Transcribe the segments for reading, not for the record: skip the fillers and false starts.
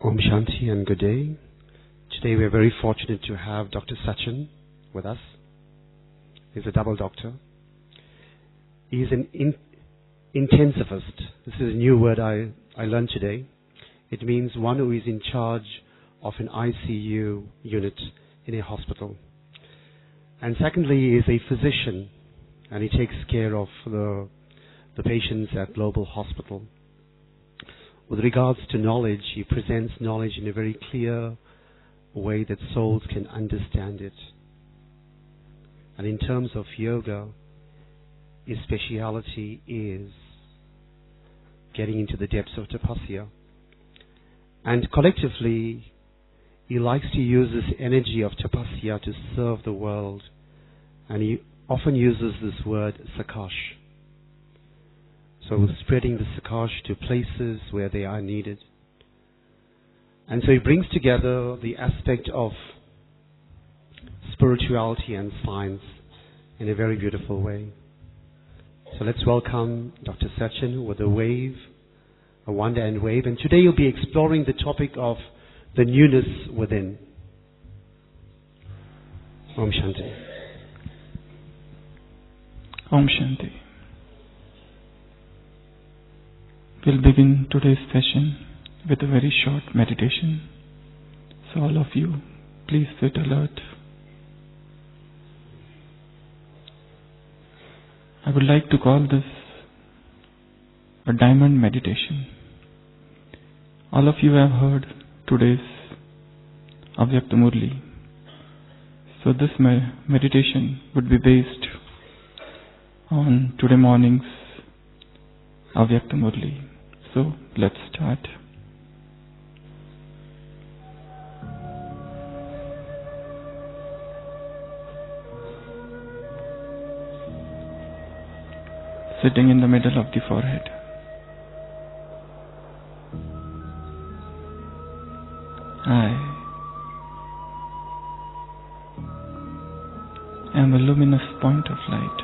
Om Shanti and good day. Today we are very fortunate to have Dr. Sachin with us. He's a double doctor. He is an intensivist. This is a new word I learned today. It means one who is in charge of an ICU unit in a hospital. And secondly, he is a physician, and he takes care of the patients at Global Hospital. With regards to knowledge, he presents knowledge in a very clear way that souls can understand it. And in terms of yoga, his speciality is getting into the depths of tapasya. And collectively, he likes to use this energy of tapasya to serve the world. And he often uses this word, sakash. So spreading the sakash to places where they are needed. And so he brings together the aspect of spirituality and science in a very beautiful way. So let's welcome Dr. Sachin with a wave, a wonder and wave. And today you'll be exploring the topic of the newness within. Om Shanti. Om Shanti. We'll begin today's session with a very short meditation. So all of you, please sit alert. I would like to call this a diamond meditation. All of you have heard today's Avyakta Murli. So this meditation would be based on today morning's Avyakta Murli. So let's start. Sitting in the middle of the forehead. I am a luminous point of light.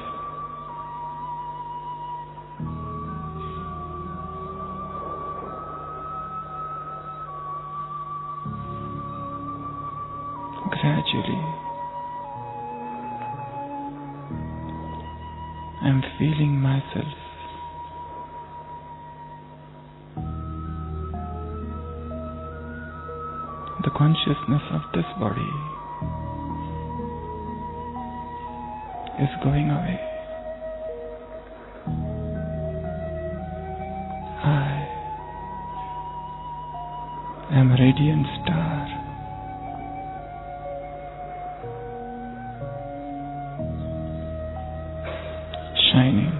Gradually, I am feeling myself the consciousness of this body is going away. I am a radiant star. Shining.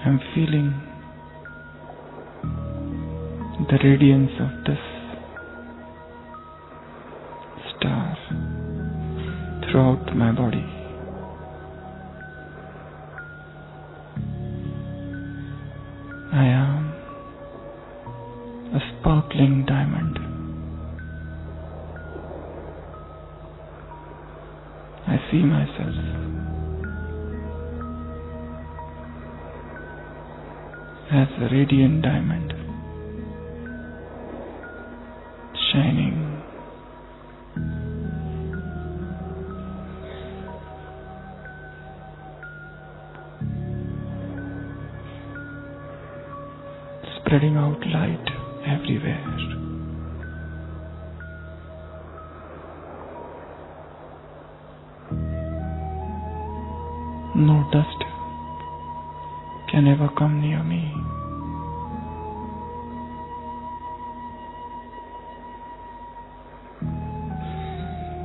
I'm feeling the radiance of this star throughout my body. I am a sparkling diamond. I see myself as a radiant diamond, shining, spreading out light everywhere. No dust can ever come near me.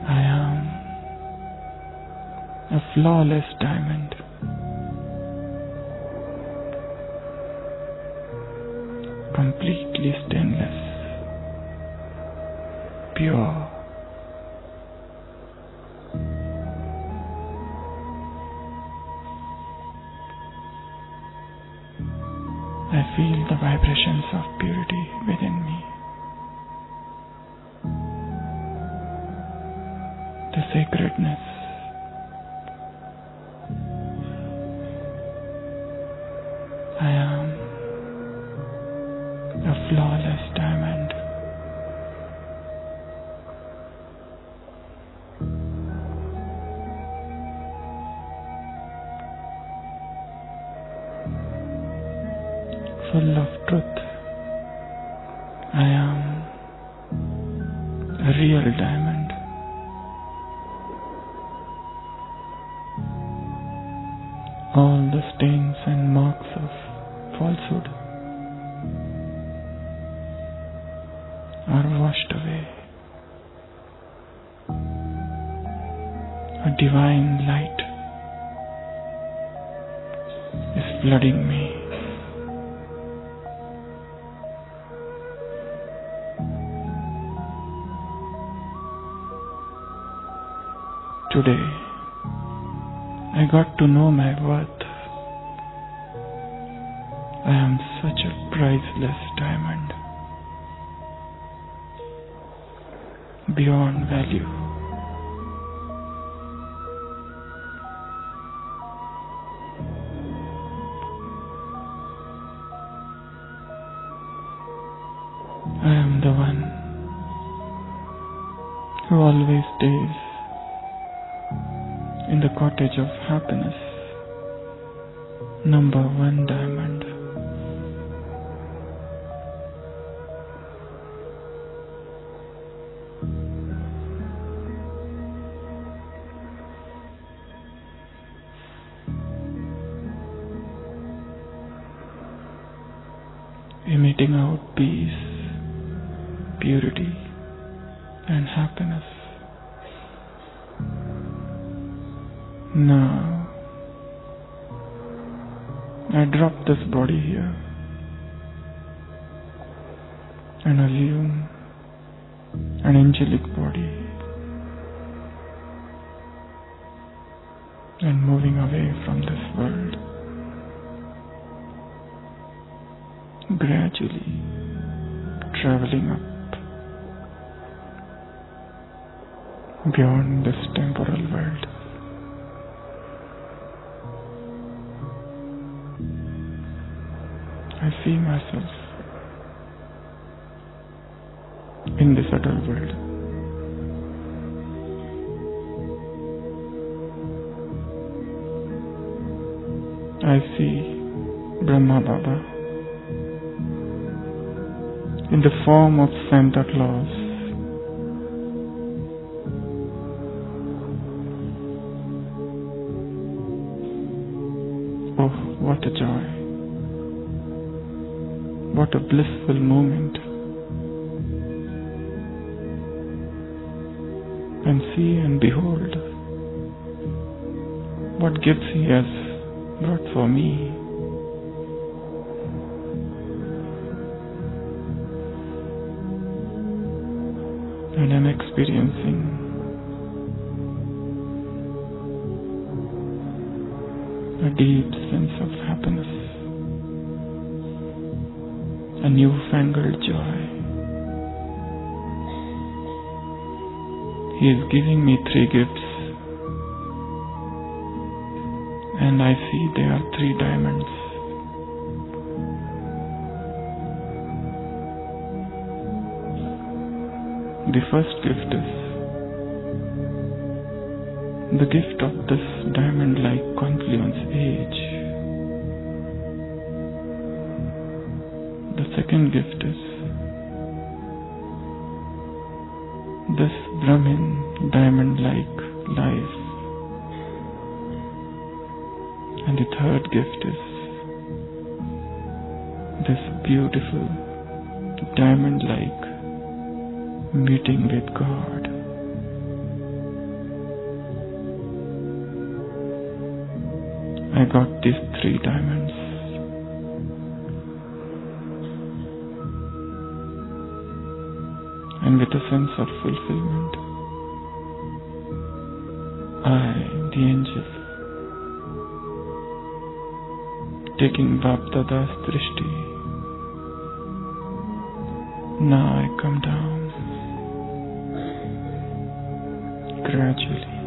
I am a flawless diamond, completely stainless, pure. I feel the vibrations of purity within me. The sacredness. flawless diamond. Full of truth. I am a real diamond. All the stains and marks of falsehood are washed away. A divine light is flooding me. Today, I got to know my worth. I am such a priceless diamond, beyond value. I am the one who always stays in the cottage of happiness, number 1 diamond. Emitting out peace, purity, and happiness. Now, I drop this body here and assume an angelic body and moving away from this world, gradually traveling up beyond this temporal world. I see myself in this subtle world. I see Brahma Baba in the form of Santa Claus. Oh, what a joy! What a blissful moment. And see and behold what gifts He has brought for me. And I'm experiencing a deep sense of happiness, a newfangled joy. He is giving me 3 gifts, and I see they are 3 diamonds. The first gift is the gift of this diamond-like confluence age. The second gift is this Brahmin diamond-like life. And the third gift is this beautiful diamond-like meeting with God. I got these 3 diamonds. And with a sense of fulfillment, I, the angel, taking Bapdada's Drishti, now I come down gradually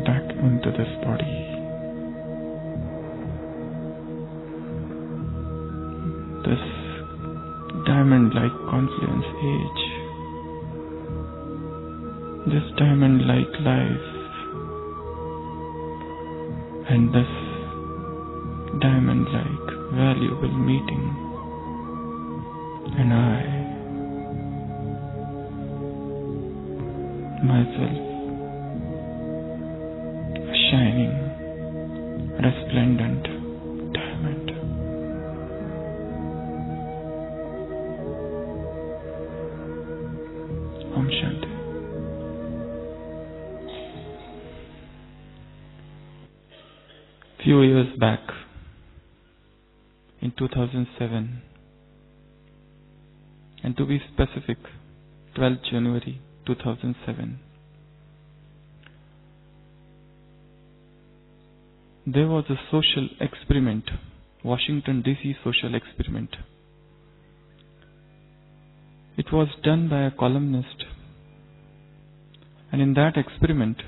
back into this body. diamond-like confluence age, this diamond-like life, and this diamond-like valuable meeting, and I, myself, a shining, resplendent diamond. Om Shanti. Few years back, in 2007, and to be specific, 12th January 2007, there was a social experiment, Washington DC social experiment. It was done by a columnist, and in that experiment,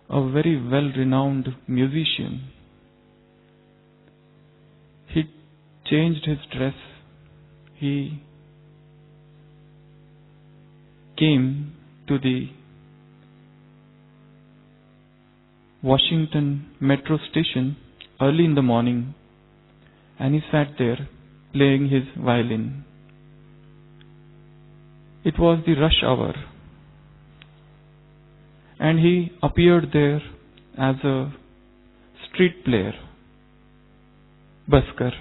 a very well-renowned musician, he changed his dress. He came to the Washington metro station early in the morning, and he sat there playing his violin. It was the rush hour, and he appeared there as a street player, busker,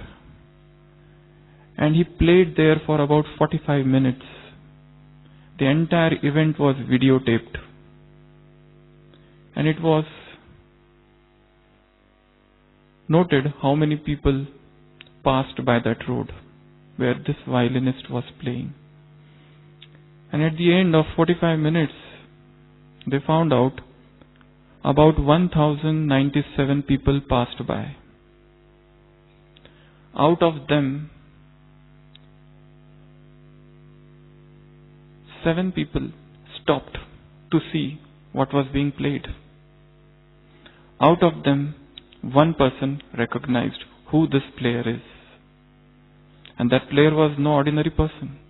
and he played there for about 45 minutes. The entire event was videotaped, and it was noted how many people passed by that road where this violinist was playing. And at the end of 45 minutes, they found out about 1,097 people passed by. Out of them, 7 people stopped to see what was being played. Out of them, 1 person recognized who this player is. And that player was no ordinary person.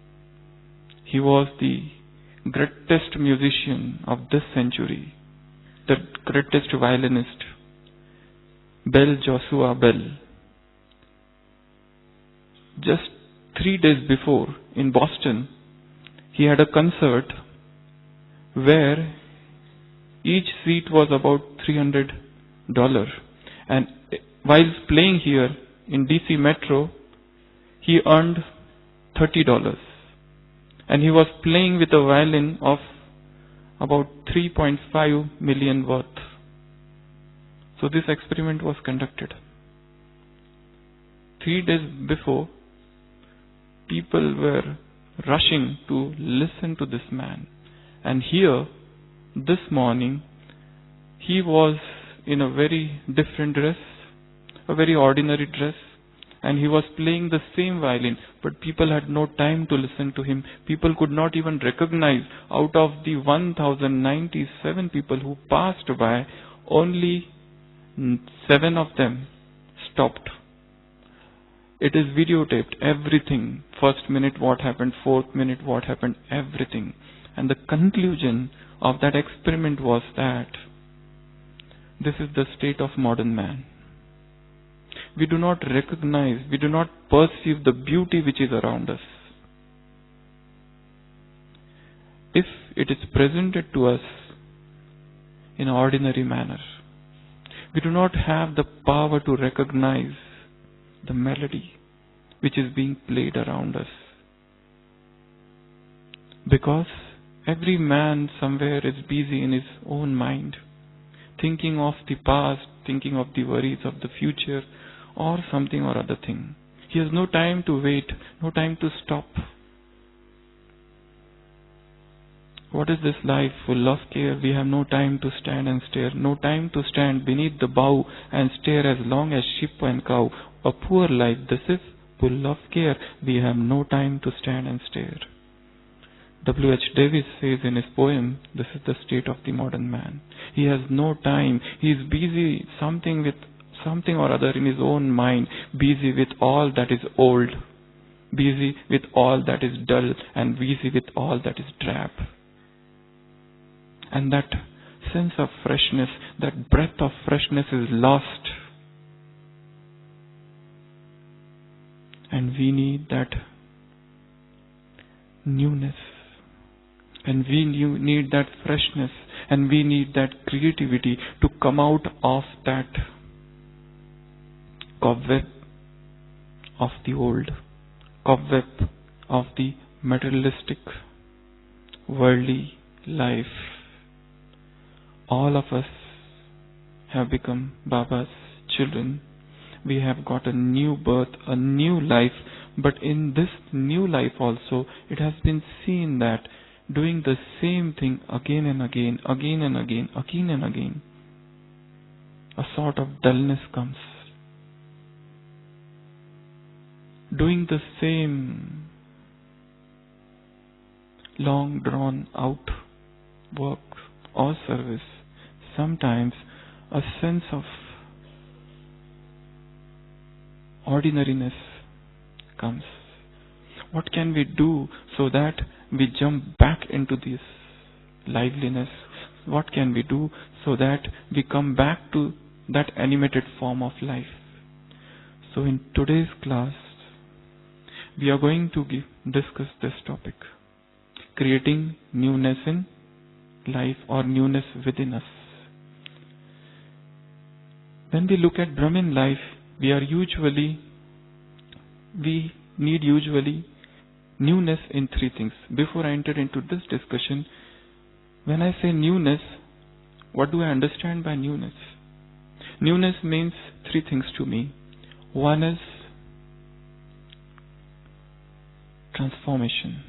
He was the greatest musician of this century, the greatest violinist, Bell Joshua Bell. Just 3 days before, in Boston, he had a concert where each seat was about $300. And while playing here in DC Metro, he earned $30. And he was playing with a violin of about 3.5 million worth. So this experiment was conducted. 3 days before, people were rushing to listen to this man. And here, this morning, he was in a very different dress, a very ordinary dress, and he was playing the same violin, but people had no time to listen to him. People could not even recognize. Out of the 1,097 people who passed by, only 7 of them stopped. It is videotaped, everything. First minute what happened, 4th minute what happened, everything. And the conclusion of that experiment was that this is the state of modern man. We do not recognize, we do not perceive the beauty which is around us. If it is presented to us in an ordinary manner, we do not have the power to recognize the melody which is being played around us. Because every man somewhere is busy in his own mind, thinking of the past, thinking of the worries of the future, or something or other thing. He has no time to wait, no time to stop. What is this life full of care? We have no time to stand and stare, no time to stand beneath the bough and stare as long as sheep and cow. A poor life, this is full of care. We have no time to stand and stare. W.H. Davis says in his poem, this is the state of the modern man. He has no time. He is busy something or other in his own mind, busy with all that is old. busy with all that is dull and busy with all that is drab. And that sense of freshness, that breath of freshness is lost. And we need that newness. And we need that freshness. And we need that creativity to come out of that cobweb of the old, cobweb of the materialistic, worldly life. All of us have become Baba's children. We have got a new birth, a new life. But in this new life also, it has been seen that doing the same thing again and again, again and again, again and again, a sort of dullness comes. Doing the same long drawn out work or service, sometimes a sense of ordinariness comes. What can we do so that we jump back into this liveliness? What can we do so that we come back to that animated form of life? So in today's class, we are going to discuss this topic, creating newness in life or newness within us. When we look at Brahmin life, we need usually newness in three things. Before I enter into this discussion, when I say newness, what do I understand by newness? Newness means three things to me. One is transformation.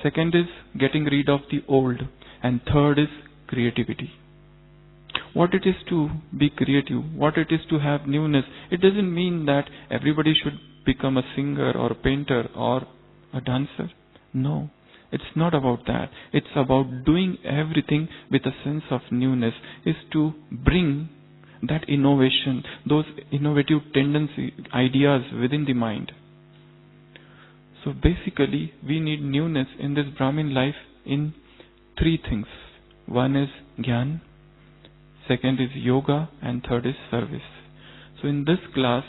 Second is getting rid of the old. And third is creativity. What it is to be creative, what it is to have newness, it doesn't mean that everybody should become a singer or a painter or a dancer. No, it's not about that. It's about doing everything with a sense of newness, is to bring that innovation, those innovative tendency, ideas within the mind. So basically, we need newness in this Brahmin life in three things. One is Gyan, second is yoga, and third is service. So in this class,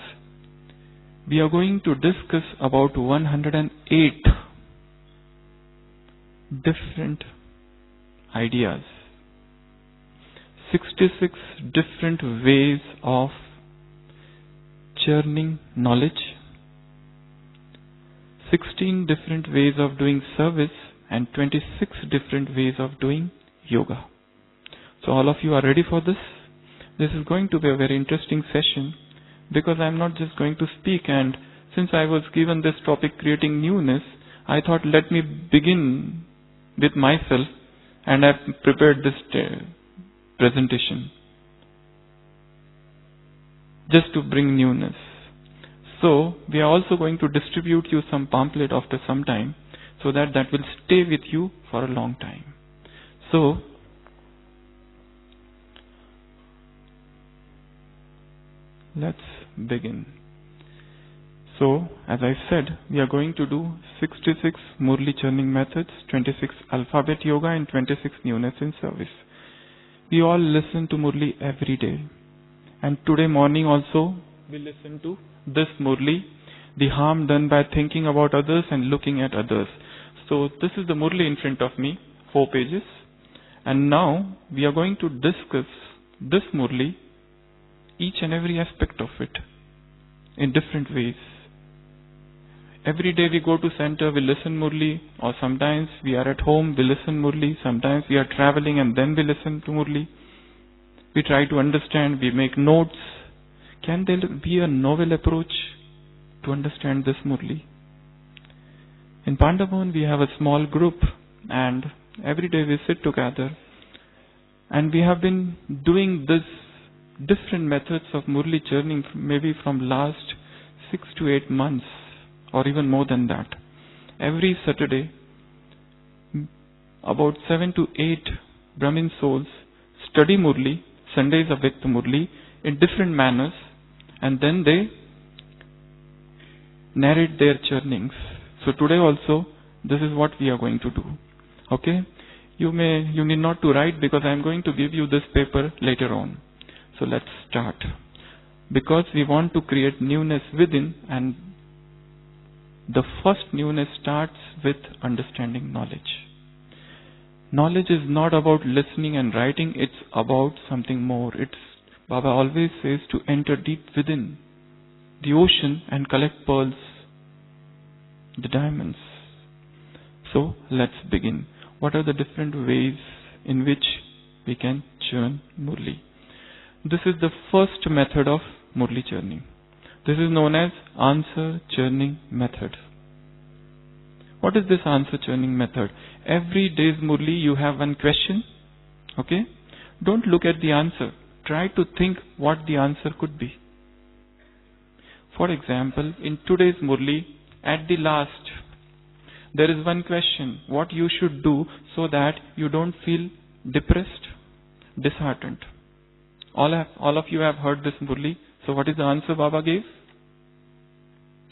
we are going to discuss about 108 different ideas, 66 different ways of churning knowledge, 16 different ways of doing service, and 26 different ways of doing yoga. So all of you are ready for this? This is going to be a very interesting session, because I am not just going to speak, and since I was given this topic, creating newness, I thought let me begin with myself, and I prepared this presentation just to bring newness. So we are also going to distribute you some pamphlet after some time, so that will stay with you for a long time. So let's begin. So, as I said, we are going to do 66 Murli churning methods, 26 alphabet yoga, and 26 newness in service. We all listen to Murli every day. And today morning also, we listen to this Murli, the harm done by thinking about others and looking at others. So, this is the Murli in front of me, 4 pages. And now, we are going to discuss this Murli, each and every aspect of it, in different ways. Every day we go to center, we listen Murli, or sometimes we are at home, we listen Murli, sometimes we are traveling and then we listen to Murli. We try to understand, we make notes. Can there be a novel approach to understand this Murli? In Pandabhavan we have a small group, and every day we sit together, and we have been doing this different methods of Murli churning maybe from last 6 to 8 months, or even more than that. Every Saturday, about 7 to 8 Brahmin souls study Murli, Sundays of Vyakt Murli, in different manners, and then they narrate their churnings. So today also, this is what we are going to do. Okay? You need not to write because I am going to give you this paper later on. So let's start. Because we want to create newness within, and the first newness starts with understanding knowledge. Knowledge is not about listening and writing, it's about something more. Baba always says to enter deep within the ocean and collect pearls, the diamonds. So let's begin. What are the different ways in which we can churn Murli? This is the first method of Murli churning. This is known as answer churning method. What is this answer churning method? Every day's Murli you have one question. Okay? Don't look at the answer. Try to think what the answer could be. For example, in today's Murli, at the last, there is one question. What you should do so that you don't feel depressed, disheartened. All of you have heard this Murli. So what is the answer Baba gave?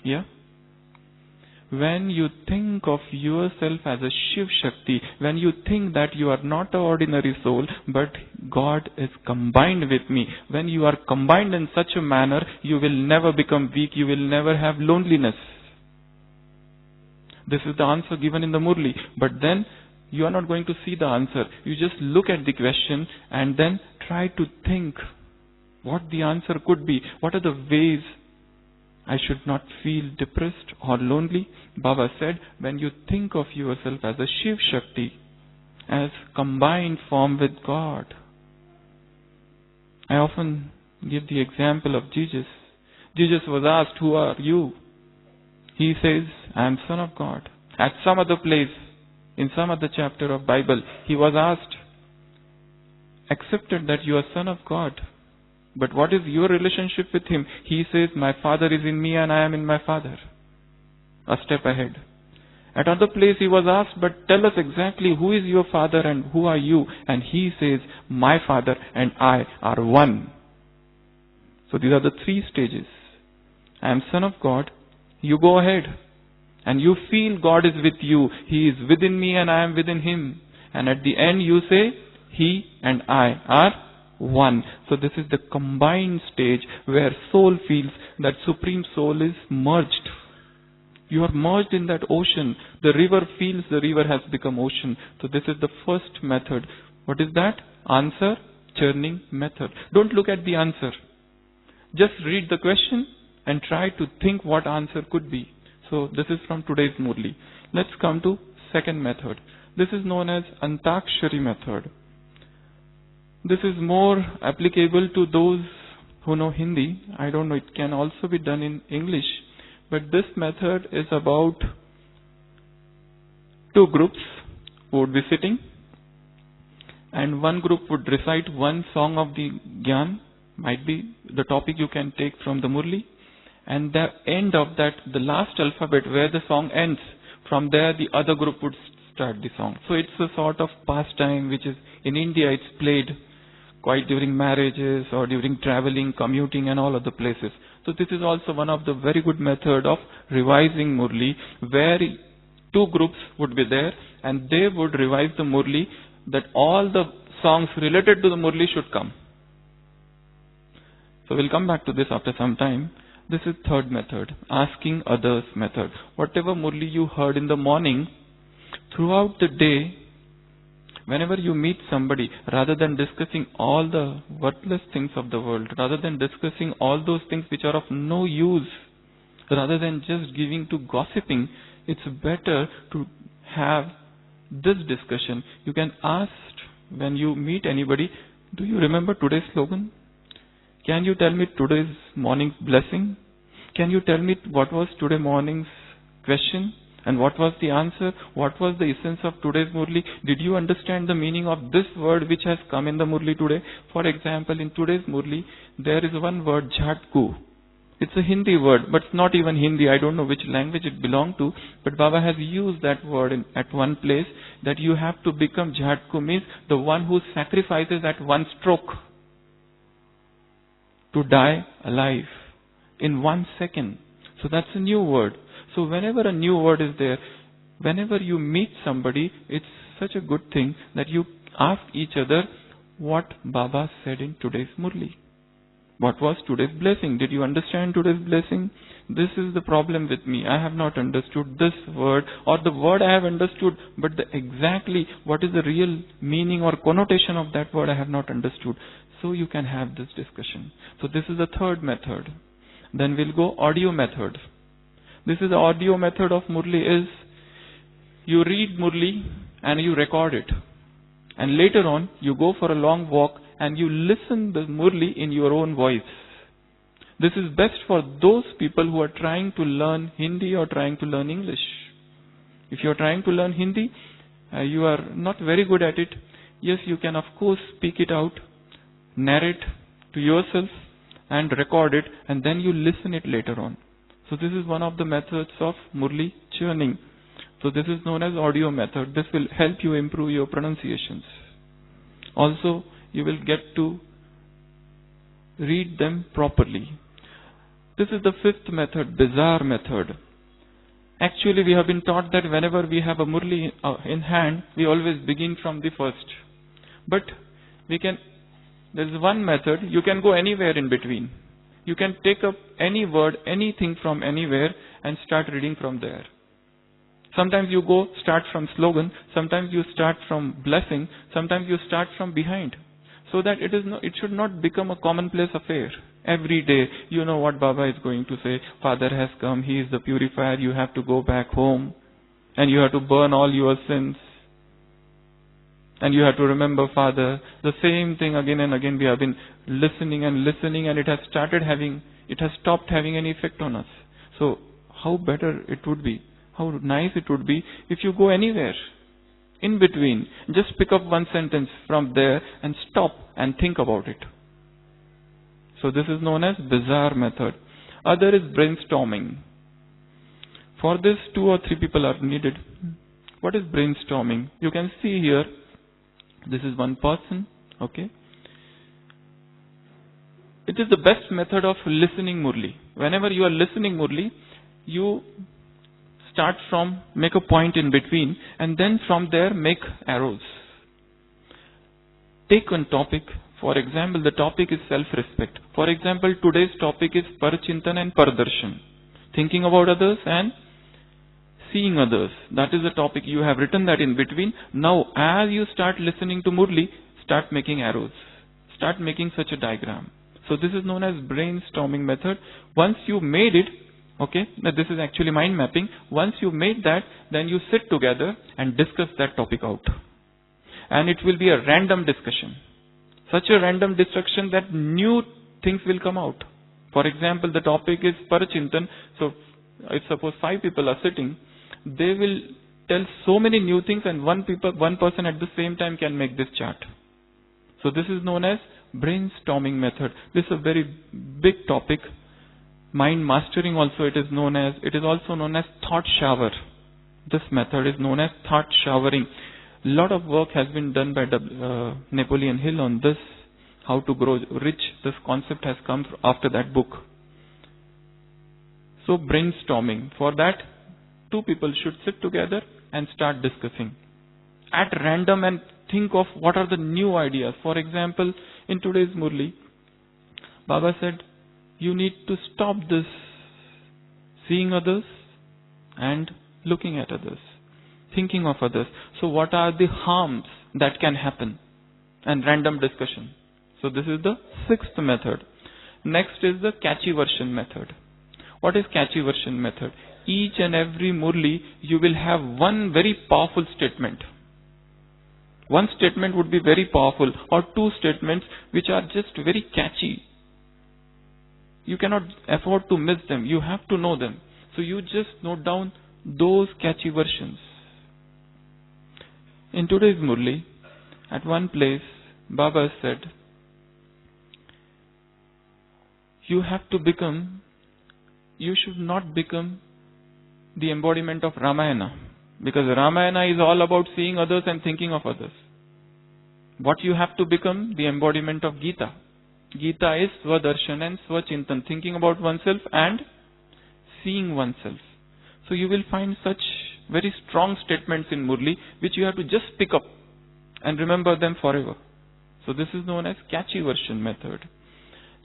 Yeah? When you think of yourself as a Shiv Shakti, when you think that you are not an ordinary soul, but God is combined with me, when you are combined in such a manner, you will never become weak, you will never have loneliness. This is the answer given in the Murli. But then, you are not going to see the answer. You just look at the question and then try to think what the answer could be. What are the ways I should not feel depressed or lonely? Baba said, when you think of yourself as a Shiv Shakti, as combined form with God. I often give the example of Jesus. Jesus was asked, who are you? He says, I am Son of God. At some other place, in some other chapter of Bible, he was asked, accepted that you are Son of God. But what is your relationship with Him? He says, my Father is in me and I am in my Father. A step ahead. At other place he was asked, but tell us exactly who is your Father and who are you? And he says, my Father and I are one. So these are the three stages. I am Son of God. You go ahead and you feel God is with you. He is within me and I am within Him. And at the end you say, He and I are one. So this is the combined stage where soul feels that Supreme Soul is merged. You are merged in that ocean. The river feels the river has become ocean. So this is the first method. What is that? Answer churning method. Don't look at the answer. Just read the question and try to think what answer could be. So this is from today's Murli. Let's come to second method. This is known as Antakshari method. This is more applicable to those who know Hindi. I don't know, it can also be done in English. But this method is about two groups who would be sitting, and one group would recite one song of the Gyan, might be the topic you can take from the Murli, and the end of that, the last alphabet where the song ends, from there the other group would start the song. So it's a sort of pastime which is, in India it's played quite during marriages or during traveling, commuting and all other places. So this is also one of the very good method of revising Murli, where two groups would be there and they would revise the Murli, that all the songs related to the Murli should come. So we'll come back to this after some time. This is third method, asking others method. Whatever Murli you heard in the morning, throughout the day, whenever you meet somebody, rather than discussing all the worthless things of the world, rather than discussing all those things which are of no use, rather than just giving to gossiping, it's better to have this discussion. You can ask when you meet anybody, do you remember today's slogan? Can you tell me today's morning's blessing? Can you tell me what was today morning's question? And what was the answer? What was the essence of today's Murli? Did you understand the meaning of this word which has come in the Murli today? For example, in today's Murli, there is one word, Jhatku. It's a Hindi word, but it's not even Hindi. I don't know which language it belongs to. But Baba has used that word at one place, that you have to become Jhatku, means the one who sacrifices at one stroke to die alive in 1 second. So that's a new word. So whenever a new word is there, whenever you meet somebody, it's such a good thing that you ask each other what Baba said in today's Murli. What was today's blessing? Did you understand today's blessing? This is the problem with me. I have not understood this word, or the word I have understood, but exactly what is the real meaning or connotation of that word I have not understood. So you can have this discussion. So this is the third method. Then we'll go audio method. This is the audio method of Murli is you read Murli and you record it. And later on you go for a long walk and you listen the Murli in your own voice. This is best for those people who are trying to learn Hindi or trying to learn English. If you are trying to learn Hindi, you are not very good at it. Yes, you can of course speak it out, narrate to yourself and record it, and then you listen it later on. So this is one of the methods of Murli churning. So this is known as audio method. This will help you improve your pronunciations. Also, you will get to read them properly. This is the fifth method, bizarre method. Actually, we have been taught that whenever we have a Murli in hand, we always begin from the first. But there's one method, you can go anywhere in between. You can take up any word, anything from anywhere and start reading from there. Sometimes you start from slogan, sometimes you start from blessing, sometimes you start from behind. So that it should not become a commonplace affair. Every day, you know what Baba is going to say. Father has come, He is the purifier, you have to go back home. And you have to burn all your sins. And you have to remember Father. The same thing again and again we have been listening and it has stopped having any effect on us. So, how better it would be, how nice it would be if you go anywhere. In between, just pick up one sentence from there and stop and think about it. So this is known as bizarre method. Other is brainstorming. For this, 2 or 3 people are needed. What is brainstorming? You can see here, this is one person, okay. It is the best method of listening Murli. Whenever you are listening Murli, you start from, make a point in between, and then from there make arrows. Take one topic. For example, the topic is self-respect. For example, today's topic is Parchintan and Pardarshan. Thinking about others and seeing others. That is the topic. You have written that in between. Now, as you start listening to Murli, start making arrows. Start making such a diagram. So this is known as brainstorming method. Once you made it, okay, now this is actually mind mapping. Once you made that, then you sit together and discuss that topic out. And it will be a random discussion. Such a random discussion that new things will come out. For example, the topic is Parachintan. So, if suppose 5 people are sitting, they will tell so many new things and one person at the same time can make this chart. So this is known as brainstorming method. This is a very big topic. Mind mastering also it is also known as thought shower. This method is known as thought showering. A lot of work has been done by Napoleon Hill on this, how to grow rich. This concept has come after that book. So brainstorming. For that, 2 people should sit together and start discussing at random and think of what are the new ideas. For example, in today's Murli, Baba said, you need to stop this seeing others and looking at others, thinking of others. So what are the harms that can happen? And random discussion. So this is the 6th method. Next is the catchy version method. What is catchy version method? Each and every Murli, you will have one very powerful statement. One statement would be very powerful, or 2 statements which are just very catchy. You cannot afford to miss them. You have to know them. So you just note down those catchy versions. In today's Murli, at one place, Baba said, you should not become the embodiment of Ramayana. Because Ramayana is all about seeing others and thinking of others. What you have to become? The embodiment of Gita. Gita is Swadarshan and Swachintan, thinking about oneself and seeing oneself. So you will find such very strong statements in Murli which you have to just pick up and remember them forever. So this is known as catchy version method.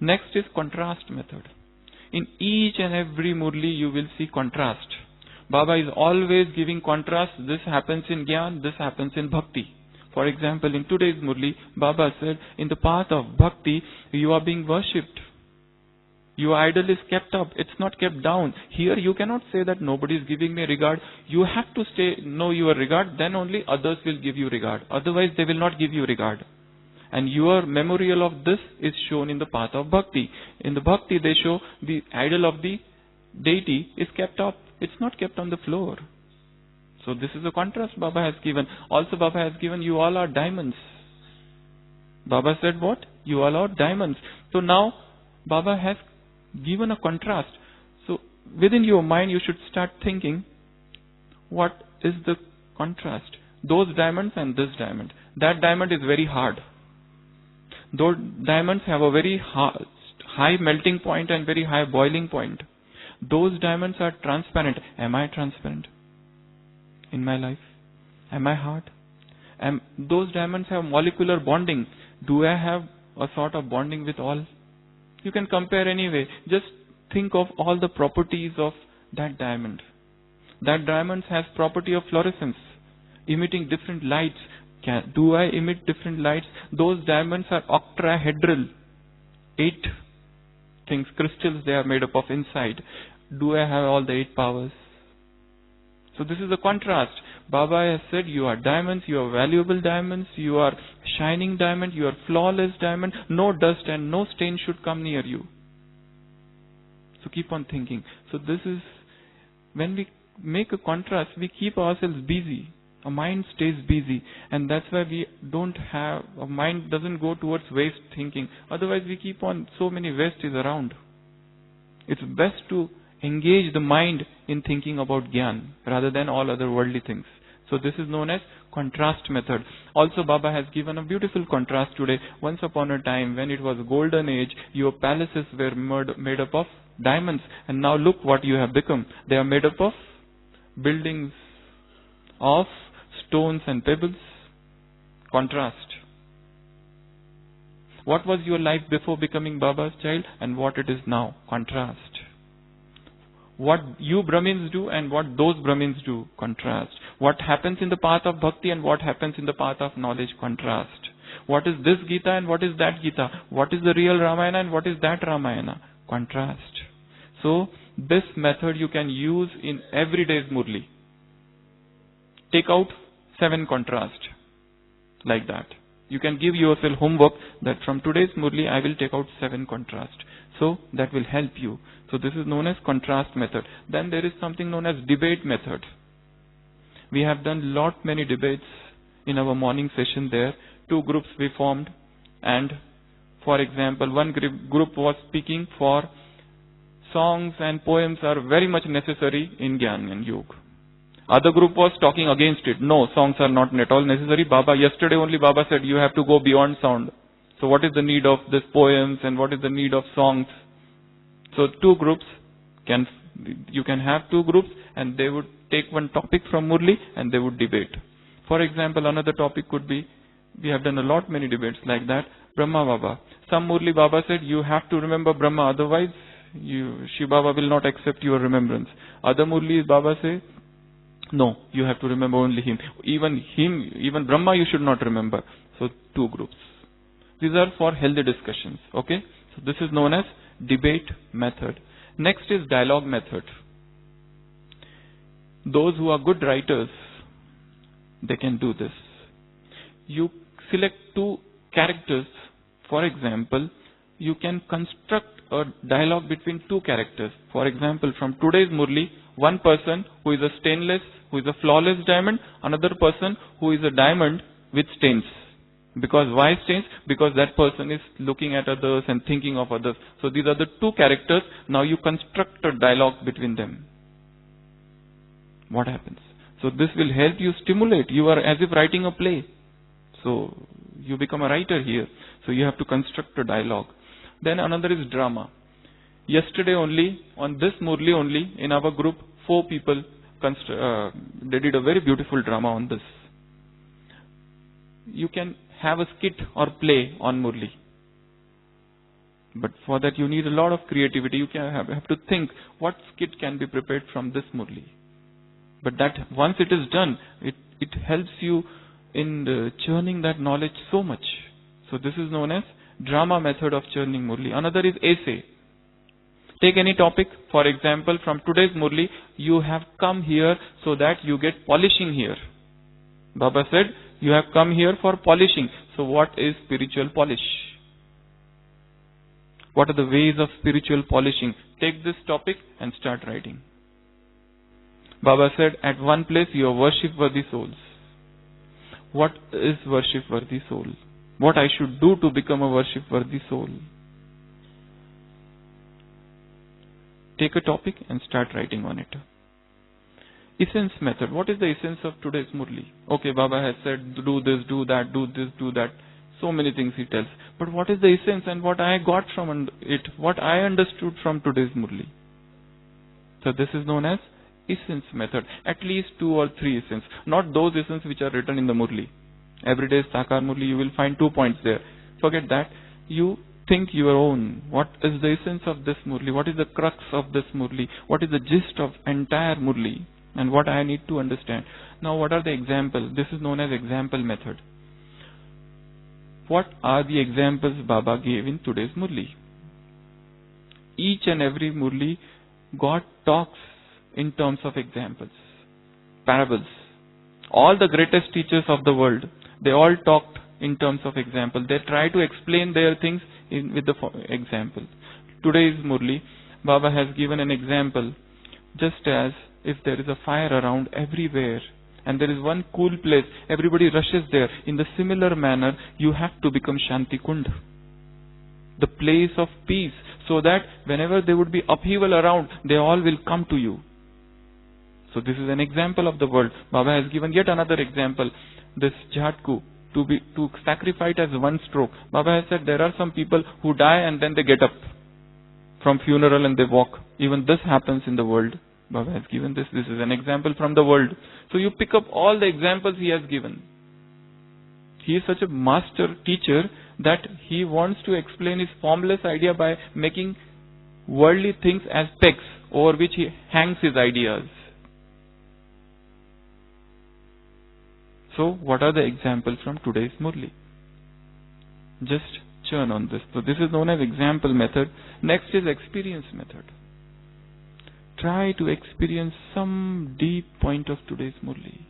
Next is contrast method. In each and every Murli you will see contrast. Baba is always giving contrast. This happens in Gyan, this happens in Bhakti. For example, in today's Murli, Baba said, in the path of Bhakti, you are being worshipped. Your idol is kept up, it's not kept down. Here you cannot say that nobody is giving me regard. You have to know your regard, then only others will give you regard. Otherwise they will not give you regard. And your memorial of this is shown in the path of Bhakti. In the Bhakti they show the idol of the deity is kept up. It's not kept on the floor. So this is a contrast Baba has given. Also Baba has given, you all are diamonds. Baba said what? You all are diamonds. So now Baba has given a contrast. So within your mind you should start thinking, what is the contrast? Those diamonds and this diamond. That diamond is very hard. Those diamonds have a very high melting point and very high boiling point. Those diamonds are transparent. Am I transparent in my life? Am I hard? Those diamonds have molecular bonding. Do I have a sort of bonding with all? You can compare anyway. Just think of all the properties of that diamond. That diamond has property of fluorescence, emitting different lights. Do I emit different lights? Those diamonds are octahedral. 8 things, crystals they are made up of inside. Do I have all the 8 powers? So this is a contrast. Baba has said, you are diamonds, you are valuable diamonds, you are shining diamond, you are flawless diamond. No dust and no stain should come near you. So keep on thinking. So this is, when we make a contrast, we keep ourselves busy. Our mind stays busy, and that's why our mind doesn't go towards waste thinking. Otherwise we keep on, so many waste is around. It's best to engage the mind in thinking about Gyan rather than all other worldly things. So this is known as contrast method. Also Baba has given a beautiful contrast today. Once upon a time when it was golden age, your palaces were made up of diamonds, and now look what you have become. They are made up of buildings of stones and pebbles. Contrast. What was your life before becoming Baba's child and what it is now? Contrast. What you Brahmins do and what those Brahmins do? Contrast. What happens in the path of bhakti and what happens in the path of knowledge? Contrast. What is this Gita and what is that Gita? What is the real Ramayana and what is that Ramayana? Contrast. So this method you can use in everyday's Murli. Take out 7 contrast, like that. You can give yourself homework that from today's Murli I will take out 7 contrast. So that will help you. So this is known as contrast method. Then there is something known as debate method. We have done many debates in our morning session there. 2 groups we formed, and for example one group was speaking for songs and poems are very much necessary in Gyan and Yoga. Other group was talking against it. No, songs are not at all necessary. Yesterday only Baba said you have to go beyond sound. So what is the need of this poems and what is the need of songs? So 2 groups, you can have 2 groups and they would take one topic from Murli and they would debate. For example, another topic could be, we have done many debates like that, Brahma Baba. Some Murli Baba said you have to remember Brahma, otherwise Shiva Baba will not accept your remembrance. Other Murli Baba say, no, you have to remember only him. Even Brahma you should not remember. So 2 groups. These are for healthy discussions. Okay? So this is known as debate method. Next is dialogue method. Those who are good writers, they can do this. You select 2 characters. For example, you can construct a dialogue between 2 characters. For example, from today's Murli, one person who is a stainless, who is a flawless diamond, another person who is a diamond with stains. Because why stains? Because that person is looking at others and thinking of others. So these are the 2 characters. Now you construct a dialogue between them. What happens? So this will help you stimulate. You are as if writing a play. So you become a writer here. So you have to construct a dialogue. Then another is drama. Yesterday only, on this Murli only, in our group, 4 people, they did a very beautiful drama on this. You can have a skit or play on Murli. But for that you need a lot of creativity. You can have to think what skit can be prepared from this Murli. But that once it is done, it helps you in churning that knowledge so much. So this is known as drama method of churning Murli. Another is essay. Take any topic. For example, from today's Murli, you have come here so that you get polishing here. Baba said, you have come here for polishing. So what is spiritual polish? What are the ways of spiritual polishing? Take this topic and start writing. Baba said, at one place you are worship-worthy souls. What is worship-worthy soul? What I should do to become a worship-worthy soul? Take a topic and start writing on it. Essence method. What is the essence of today's Murli? Okay, Baba has said, do this, do that, do this, do that. So many things he tells. But what is the essence and what I got from it? What I understood from today's Murli? So this is known as essence method. At least 2 or 3 essence. Not those essence which are written in the Murli. Every day Sakar Murli, you will find 2 points there. Forget that. You think your own. What is the essence of this Murli? What is the crux of this Murli? What is the gist of entire Murli? And what I need to understand. Now what are the examples? This is known as example method. What are the examples Baba gave in today's Murli? Each and every Murli, God talks in terms of examples, parables. All the greatest teachers of the world, they all talked in terms of example. They try to explain their things with the example. Today's Murli, Baba has given an example. Just as if there is a fire around everywhere and there is one cool place, everybody rushes there. In the similar manner, you have to become Shanti Kund, the place of peace, so that whenever there would be upheaval around, they all will come to you. So this is an example of the world. Baba has given yet another example. This Jhatku, to sacrifice as one stroke. Baba has said there are some people who die and then they get up from funeral and they walk. Even this happens in the world. Baba has given this. This is an example from the world. So you pick up all the examples he has given. He is such a master teacher that he wants to explain his formless idea by making worldly things as pegs over which he hangs his ideas. So what are the examples from today's Murli? Just churn on this. So this is known as example method. Next is experience method. Try to experience some deep point of today's Murli.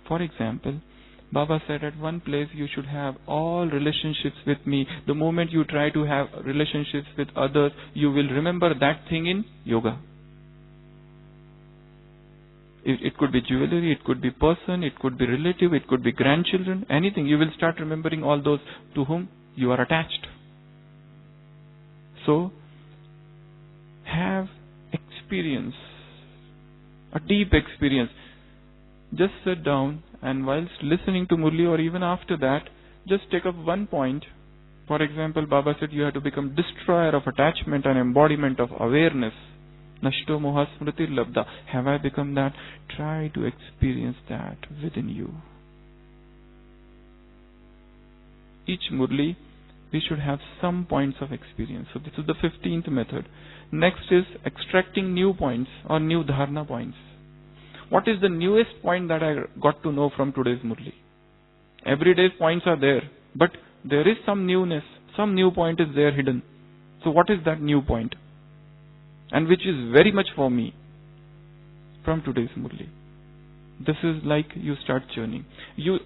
For example, Baba said at one place you should have all relationships with me. The moment you try to have relationships with others, you will remember that thing in yoga. It could be jewelry, it could be person, it could be relative, it could be grandchildren, anything. You will start remembering all those to whom you are attached. So, have experience, a deep experience. Just sit down and whilst listening to Murli or even after that, just take up one point. For example, Baba said you have to become destroyer of attachment and embodiment of awareness. Nashto moha smriti labda. Have I become that? Try to experience that within you. Each Murli, we should have some points of experience. So this is the 15th method. Next is extracting new points or new dharana points. What is the newest point that I got to know from today's Murli? Every day's points are there, but there is some newness. Some new point is there hidden. So what is that new point? And which is very much for me from today's Murli. This is like you start churning. You,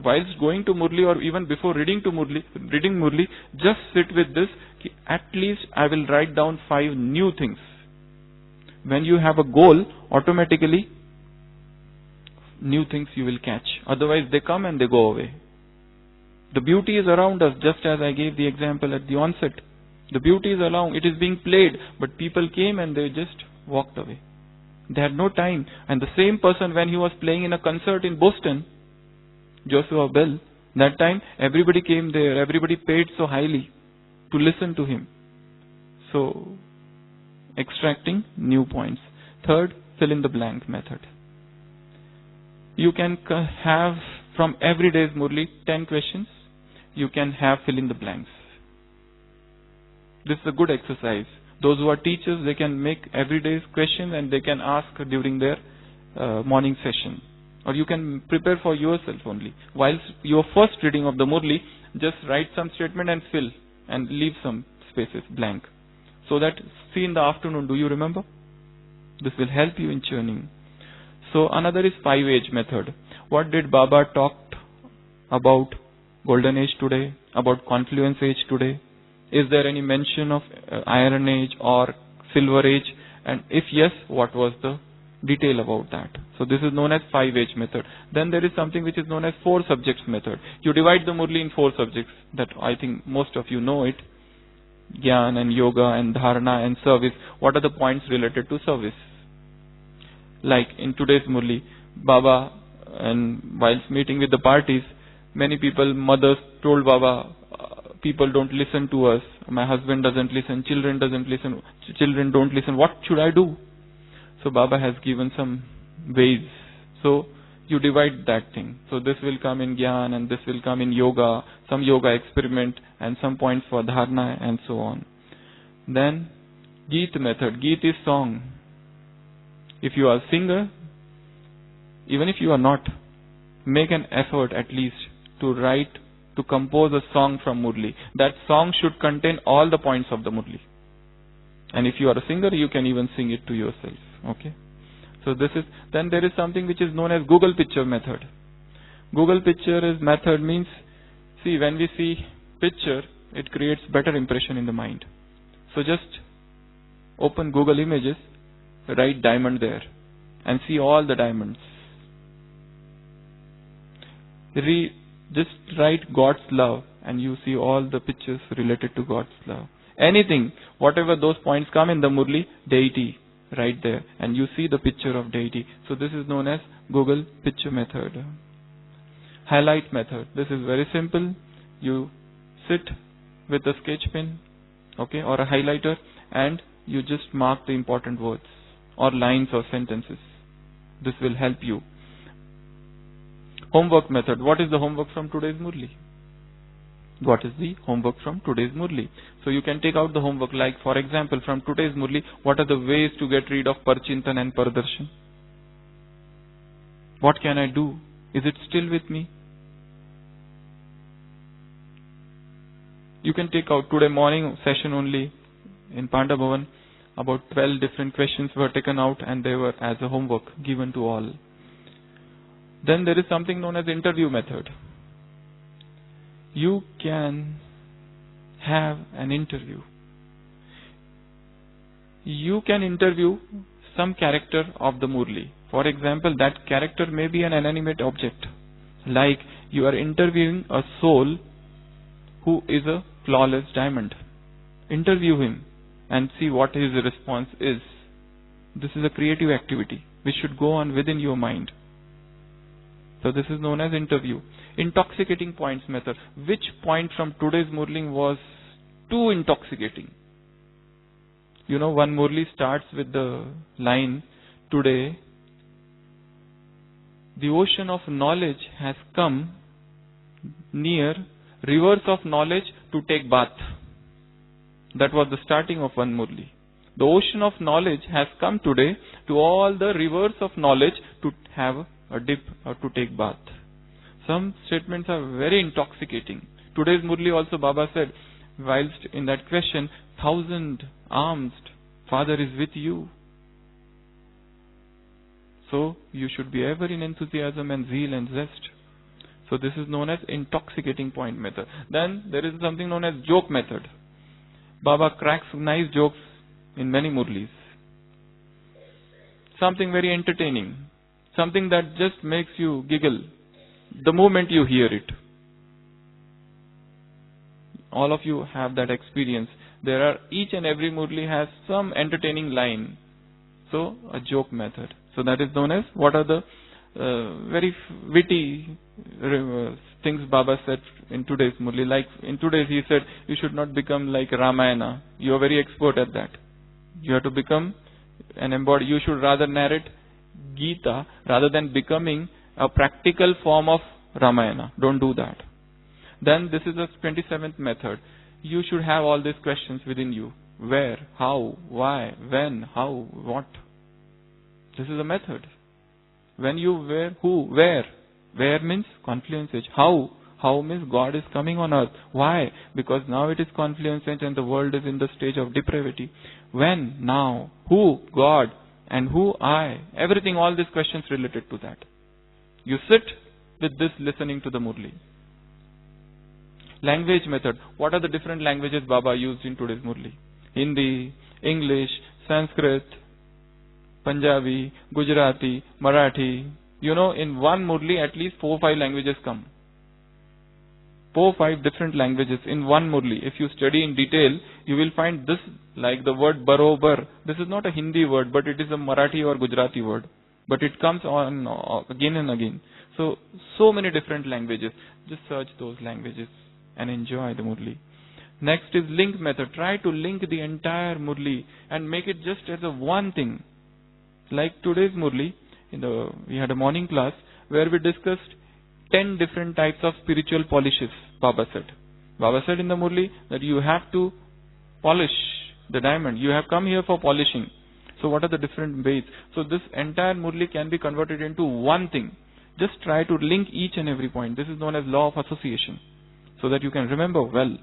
whilst going to Murli or even before reading Murli, just sit with this. At least I will write down 5 new things. When you have a goal, automatically new things you will catch. Otherwise they come and they go away. The beauty is around us, just as I gave the example at the onset. The beauty is around, it is being played, but people came and they just walked away. They had no time. And the same person, when he was playing in a concert in Boston, Joshua Bell, that time everybody came there, everybody paid so highly to listen to him. So extracting new points. Third, fill in the blank method. You can have from every day's Murli 10 questions. You can have fill in the blanks. This is a good exercise. Those who are teachers, they can make every day's questions and they can ask during their morning session. Or you can prepare for yourself only. Whilst your first reading of the Murli, just write some statement and fill and leave some spaces blank. So that, see in the afternoon, do you remember? This will help you in churning. So another is 5-age method. What did Baba talked about Golden Age today, about Confluence Age today? Is there any mention of Iron Age or Silver Age? And if yes, what was the detail about that? So this is known as 5-age method. Then there is something which is known as 4 subjects method. You divide the Murli in 4 subjects that I think most of you know it. Gyan and Yoga and Dharana and service. What are the points related to service? Like in today's Murli, Baba, and whilst meeting with the parties, many people, mothers told Baba, people don't listen to us, my husband doesn't listen, children don't listen, what should I do? So Baba has given some ways. So you divide that thing. So this will come in Gyan and this will come in Yoga, some Yoga experiment and some points for Dharana and so on. Then Geet method. Geet is song. If you are a singer, even if you are not, make an effort at least to write, to compose a song from Murli. That song should contain all the points of the Murli. And if you are a singer, you can even sing it to yourself. Okay. So this is, then there is something which is known as Google Picture method. Google Picture is method means, see, when we see picture, it creates better impression in the mind. So just open Google Images, write diamond there and see all the diamonds. Just write God's love and you see all the pictures related to God's love. Anything, whatever those points come in the Murli, deity, right there, and you see the picture of deity. So this is known as Google Picture method. Highlight method. This is very simple. You sit with a sketch pen, okay, or a highlighter, and you just mark the important words or lines or sentences. This will help you. Homework method. What is the homework from today's Murli? What is the homework from today's Murli? So you can take out the homework, like for example from today's Murli, what are the ways to get rid of Parchintan and Pardarshan? What can I do? Is it still with me? You can take out today morning session only in Panda Bhavan. About 12 different questions were taken out and they were as a homework given to all. Then there is something known as interview method. You can have an interview. You can interview some character of the Murli. For example, that character may be an inanimate object. Like you are interviewing a soul who is a flawless diamond. Interview him and see what his response is. This is a creative activity which should go on within your mind. So this is known as interview. Intoxicating points method. Which point from today's Murli was too intoxicating? You know, one Murli starts with the line, today the ocean of knowledge has come near rivers of knowledge to take bath. That was the starting of one Murli. The ocean of knowledge has come today to all the rivers of knowledge to have a dip or to take bath. Some statements are very intoxicating. Today's Murli also Baba said, whilst in that question, 1,000 arms, Father is with you. So you should be ever in enthusiasm and zeal and zest. So this is known as intoxicating point method. Then there is something known as joke method. Baba cracks nice jokes in many Murlis. Something very entertaining. Something that just makes you giggle the moment you hear it. All of you have that experience. There are, each and every Murli has some entertaining line. So a joke method. So that is known as, what are the very witty things Baba said in today's Murli. Like in today's he said, you should not become like Ramayana. You are very expert at that. You have to become an embodied. You should rather narrate Gita rather than becoming a practical form of Ramayana. Don't do that. Then this is the 27th method. You should have all these questions within you. Where, how, why, when, how, what. This is a method. When you, where, who, where. Where means confluence age. How? How means God is coming on earth. Why? Because now it is confluence age and the world is in the stage of depravity. When? Now. Who? God. And who? I. Everything, all these questions related to that. You sit with this listening to the Murli. Language method. What are the different languages Baba used in today's Murli? Hindi, English, Sanskrit, Punjabi, Gujarati, Marathi. You know, in one Murli at least 4 or 5 languages come. 4 or 5 different languages in one Murli. If you study in detail, you will find this, like the word barobar. This is not a Hindi word, but it is a Marathi or Gujarati word. But it comes on again and again. So many different languages. Just search those languages and enjoy the Murli. Next is link method. Try to link the entire Murli and make it just as a one thing. Like today's Murli, we had a morning class where we discussed 10 different types of spiritual polishes, Baba said. Baba said in the Murli that you have to polish the diamond. You have come here for polishing. So what are the different ways? So this entire Murli can be converted into one thing. Just try to link each and every point. This is known as law of association, so that you can remember well.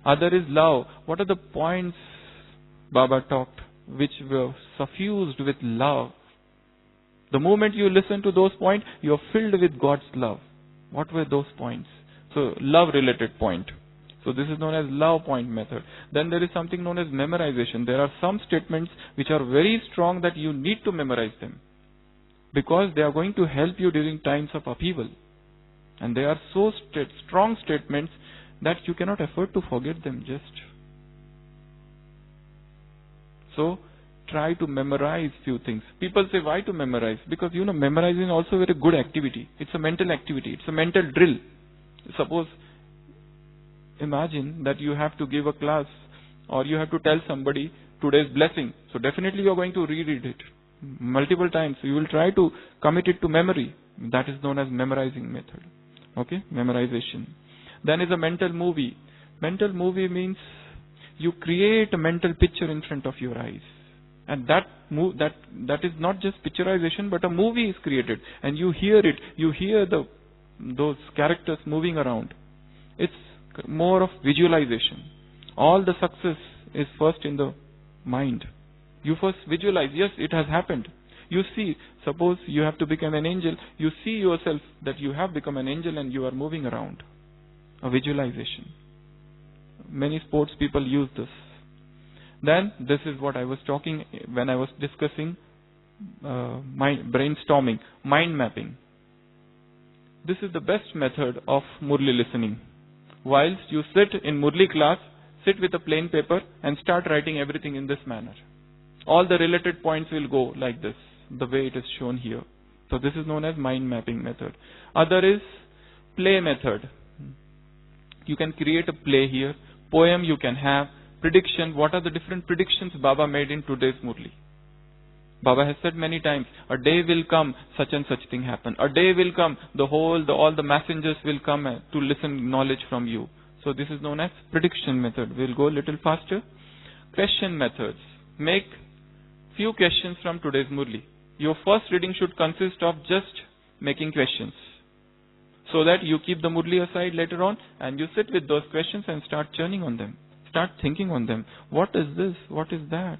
Other is love. What are the points Baba talked which were suffused with love? The moment you listen to those points, you are filled with God's love. What were those points? So, love-related point. So, this is known as love point method. Then there is something known as memorization. There are some statements which are very strong that you need to memorize them, because they are going to help you during times of upheaval. And they are so strong statements that you cannot afford to forget them just. So, try to memorize few things. People say, why to memorize? Because, memorizing is also a very good activity. It's a mental activity. It's a mental drill. Suppose, imagine that you have to give a class or you have to tell somebody today's blessing. So definitely you are going to reread it multiple times. You will try to commit it to memory. That is known as memorizing method. Okay, memorization. Then is a mental movie. Mental movie means you create a mental picture in front of your eyes. And that is not just picturization, but a movie is created, and you hear it. You hear those characters moving around. It's more of visualization. All the success is first in the mind. You first visualize. Yes, it has happened. You see. Suppose you have to become an angel. You see yourself that you have become an angel and you are moving around. A visualization. Many sports people use this. Then, this is what I was talking when I was discussing brainstorming, mind mapping. This is the best method of Murli listening. Whilst you sit in Murli class, sit with a plain paper and start writing everything in this manner. All the related points will go like this, the way it is shown here. So this is known as mind mapping method. Other is play method. You can create a play here. Poem you can have. Prediction. What are the different predictions Baba made in today's Murli? Baba has said many times, a day will come, such and such thing happen. A day will come, all the messengers will come to listen knowledge from you. So this is known as prediction method. We'll go a little faster. Question methods. Make few questions from today's Murli. Your first reading should consist of just making questions, so that you keep the Murli aside later on and you sit with those questions and start churning on them. Start thinking on them. What is this? What is that?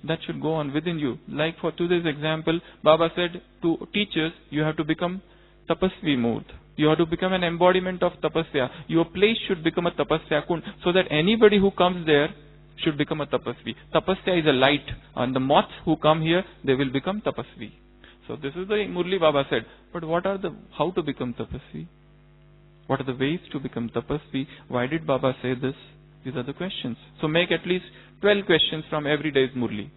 That should go on within you. Like for today's example, Baba said to teachers, you have to become tapasvi mood. You have to become an embodiment of tapasya. Your place should become a tapasya kund, so that anybody who comes there should become a tapasvi. Tapasya is a light, and the moths who come here, they will become tapasvi. So this is the Murli Baba said. But how to become tapasvi? What are the ways to become tapasvi? Why did Baba say this? These are the questions. So make at least 12 questions from every day's Murli.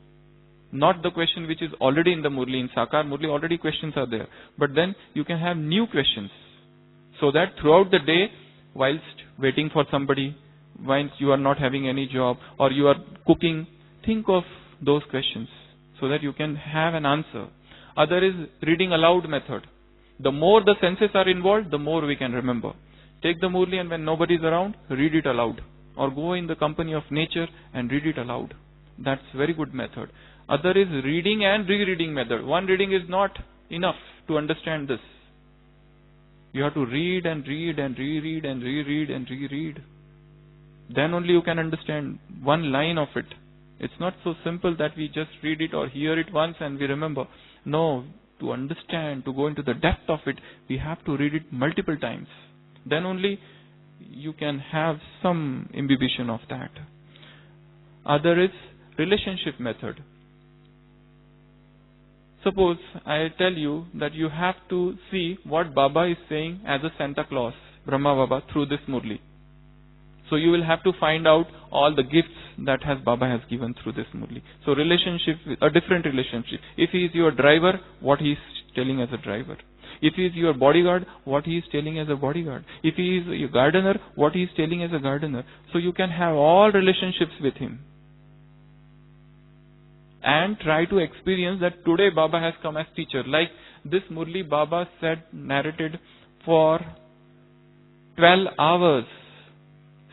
Not the question which is already in the Murli. In Sakar Murli already questions are there. But then you can have new questions. So that throughout the day, whilst waiting for somebody, When you are not having any job or you are cooking, think of those questions so that you can have an answer. Other is reading aloud method. The more the senses are involved, the more we can remember. Take the Murli and when nobody is around, read it aloud. Or go in the company of nature and read it aloud. That's very good method. Other is reading and rereading method. One reading is not enough to understand this. You have to read and read and reread and reread and reread. Then only you can understand one line of it. It's not so simple that we just read it or hear it once and we remember. No, to understand, to go into the depth of it, we have to read it multiple times. Then only you can have some imbibition of that. Other is relationship method. Suppose I tell you that you have to see what Baba is saying as a Santa Claus, Brahma Baba, through this Murli. So you will have to find out all the gifts that Baba has given through this Murli. So relationship, a different relationship. If he is your driver, what he is telling as a driver. If he is your bodyguard, what he is telling as a bodyguard. If he is your gardener, what he is telling as a gardener. So you can have all relationships with him. And try to experience that today Baba has come as teacher. Like this Murli Baba said, narrated for 12 hours.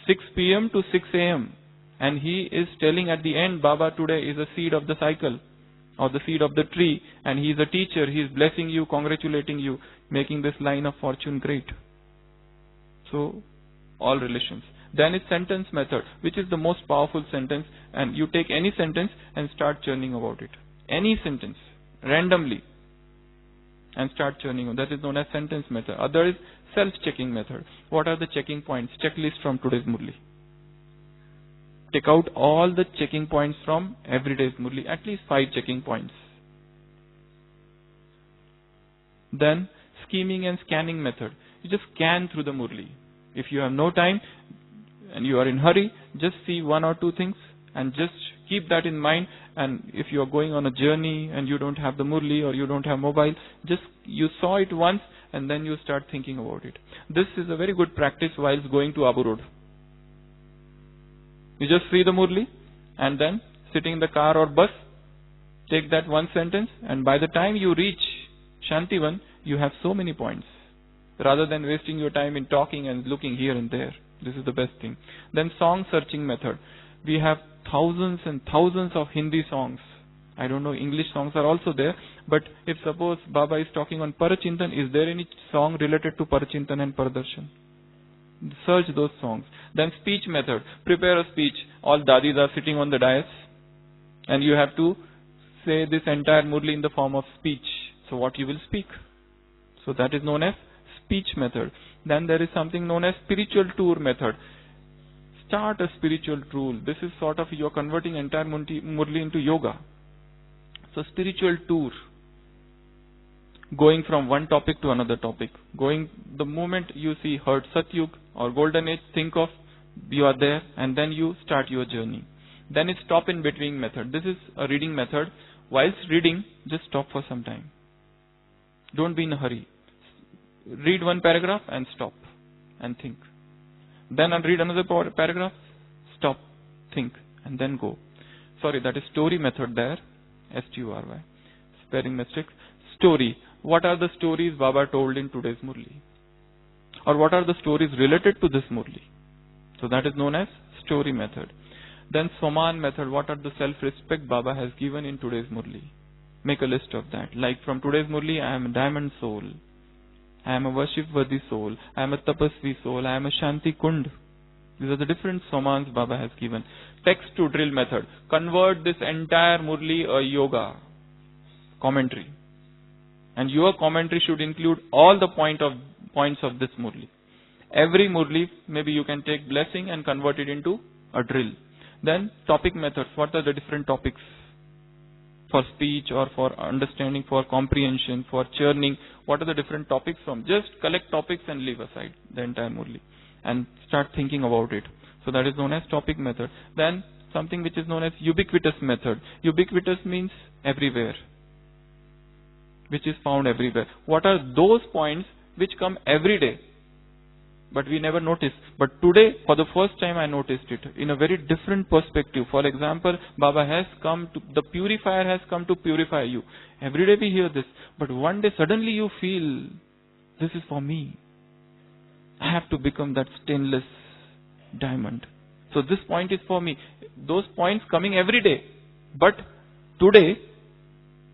6 p.m. to 6 a.m. And he is telling at the end, Baba today is a seed of the cycle or the seed of the tree, and he is a teacher. He is blessing you, congratulating you, making this line of fortune great. So, all relations. Then it's sentence method, which is the most powerful sentence, and you take any sentence and start churning about it. Any sentence, randomly, and start churning. That is known as sentence method. Other is self-checking method. What are the checking points? Checklist from today's Murli. Take out all the checking points from everyday's Murli. At least 5 checking points. Then scheming and scanning method. You just scan through the Murli. If you have no time and you are in hurry, just see 1 or 2 things and just keep that in mind. And if you are going on a journey and you don't have the Murli or you don't have mobile, just you saw it once and then you start thinking about it. This is a very good practice while going to Abu Road. You just see the Murli and then sitting in the car or bus, take that one sentence, and by the time you reach Shantivan, you have so many points. Rather than wasting your time in talking and looking here and there. This is the best thing. Then song searching method. We have thousands and thousands of Hindi songs. I don't know, English songs are also there. But if suppose Baba is talking on Parachintan, is there any song related to Parachintan and Paradarshan? Search those songs. Then speech method. Prepare a speech. All dadis are sitting on the dais. And you have to say this entire Murli in the form of speech. So what you will speak. So that is known as speech method. Then there is something known as spiritual tour method. Start a spiritual tour. This is sort of you're converting entire Murli into yoga. So spiritual tour. Going from one topic to another topic. Going the moment you see heard Satyug or Golden Age, think of you are there and then you start your journey. Then it's stop in between method. This is a reading method. Whilst reading, just stop for some time. Don't be in a hurry. Read one paragraph and stop and think. Then I'll read another paragraph, stop, think, and then go. Sorry, that is story method there. S-T-U-R-Y. Spelling mistake. Story. What are the stories Baba told in today's Murli? Or what are the stories related to this Murli? So that is known as story method. Then Swaman method. What are the self-respect Baba has given in today's Murli? Make a list of that. Like from today's Murli, I am a diamond soul. I am a worship-worthy soul. I am a tapasvi soul. I am a Shanti Kund. These are the different Swamans Baba has given. Text to drill method. Convert this entire Murli a yoga commentary. And your commentary should include all the points of this Murli. Every Murli, maybe you can take blessing and convert it into a drill. Then topic methods. What are the different topics? For speech or for understanding, for comprehension, for churning. What are the different topics from? Just collect topics and leave aside the entire Murli. And start thinking about it. So that is known as topic method. Then something which is known as ubiquitous method. Ubiquitous means everywhere. Which is found everywhere. What are those points which come every day? but we never noticed. But today, for the first time, I noticed it in a very different perspective. For example, Baba has come to, the purifier has come to purify you. Every day we hear this, but one day suddenly you feel, this is for me. I have to become that stainless diamond. So this point is for me. Those points coming every day. But today,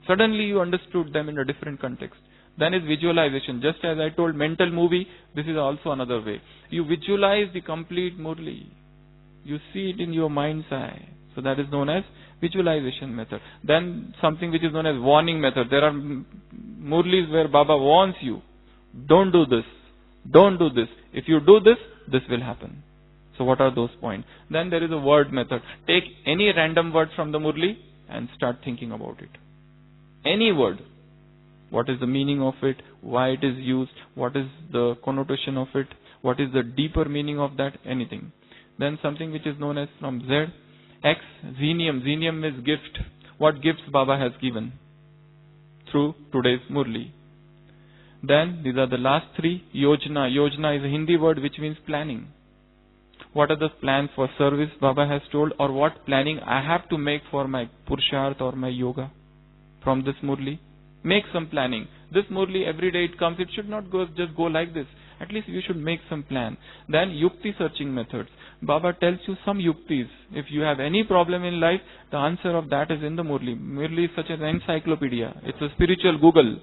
suddenly you understood them in a different context. Then is visualization. Just as I told mental movie, this is also another way. You visualize the complete Murli. You see it in your mind's eye. So that is known as visualization method. Then something which is known as warning method. There are Murlis where Baba warns you. Don't do this. Don't do this. If you do this, this will happen. So what are those points? Then there is a word method. Take any random word from the Murli and start thinking about it. Any word. What is the meaning of it? Why it is used? What is the connotation of it? What is the deeper meaning of that? Anything. Then something which is known as from Z. X. Zenium. Zenium is gift. What gifts Baba has given through today's Murli. Then these are the last three. Yojna. Yojna is a Hindi word which means planning. What are the plans for service Baba has told, or what planning I have to make for my Purusharth or my yoga from this Murli? Make some planning. This Murli, every day it comes, it should not just go like this. At least you should make some plan. Then Yukti searching methods. Baba tells you some Yuktis. If you have any problem in life, the answer of that is in the Murli. Murli is such an encyclopedia. It's a spiritual Google.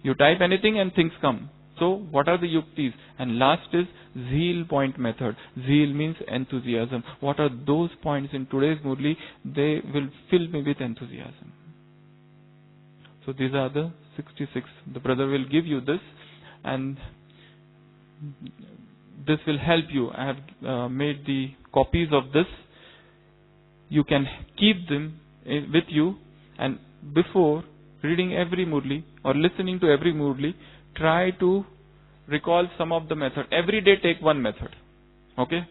You type anything and things come. So, what are the yuktis? And last is zeal point method. Zeal means enthusiasm. What are those points in today's Murli? They will fill me with enthusiasm. So, these are the 66. The brother will give you this, and this will help you. I have made the copies of this. You can keep them with you, and before reading every Murli or listening to every Murli, try to recall some of the method. Every day take one method. Okay?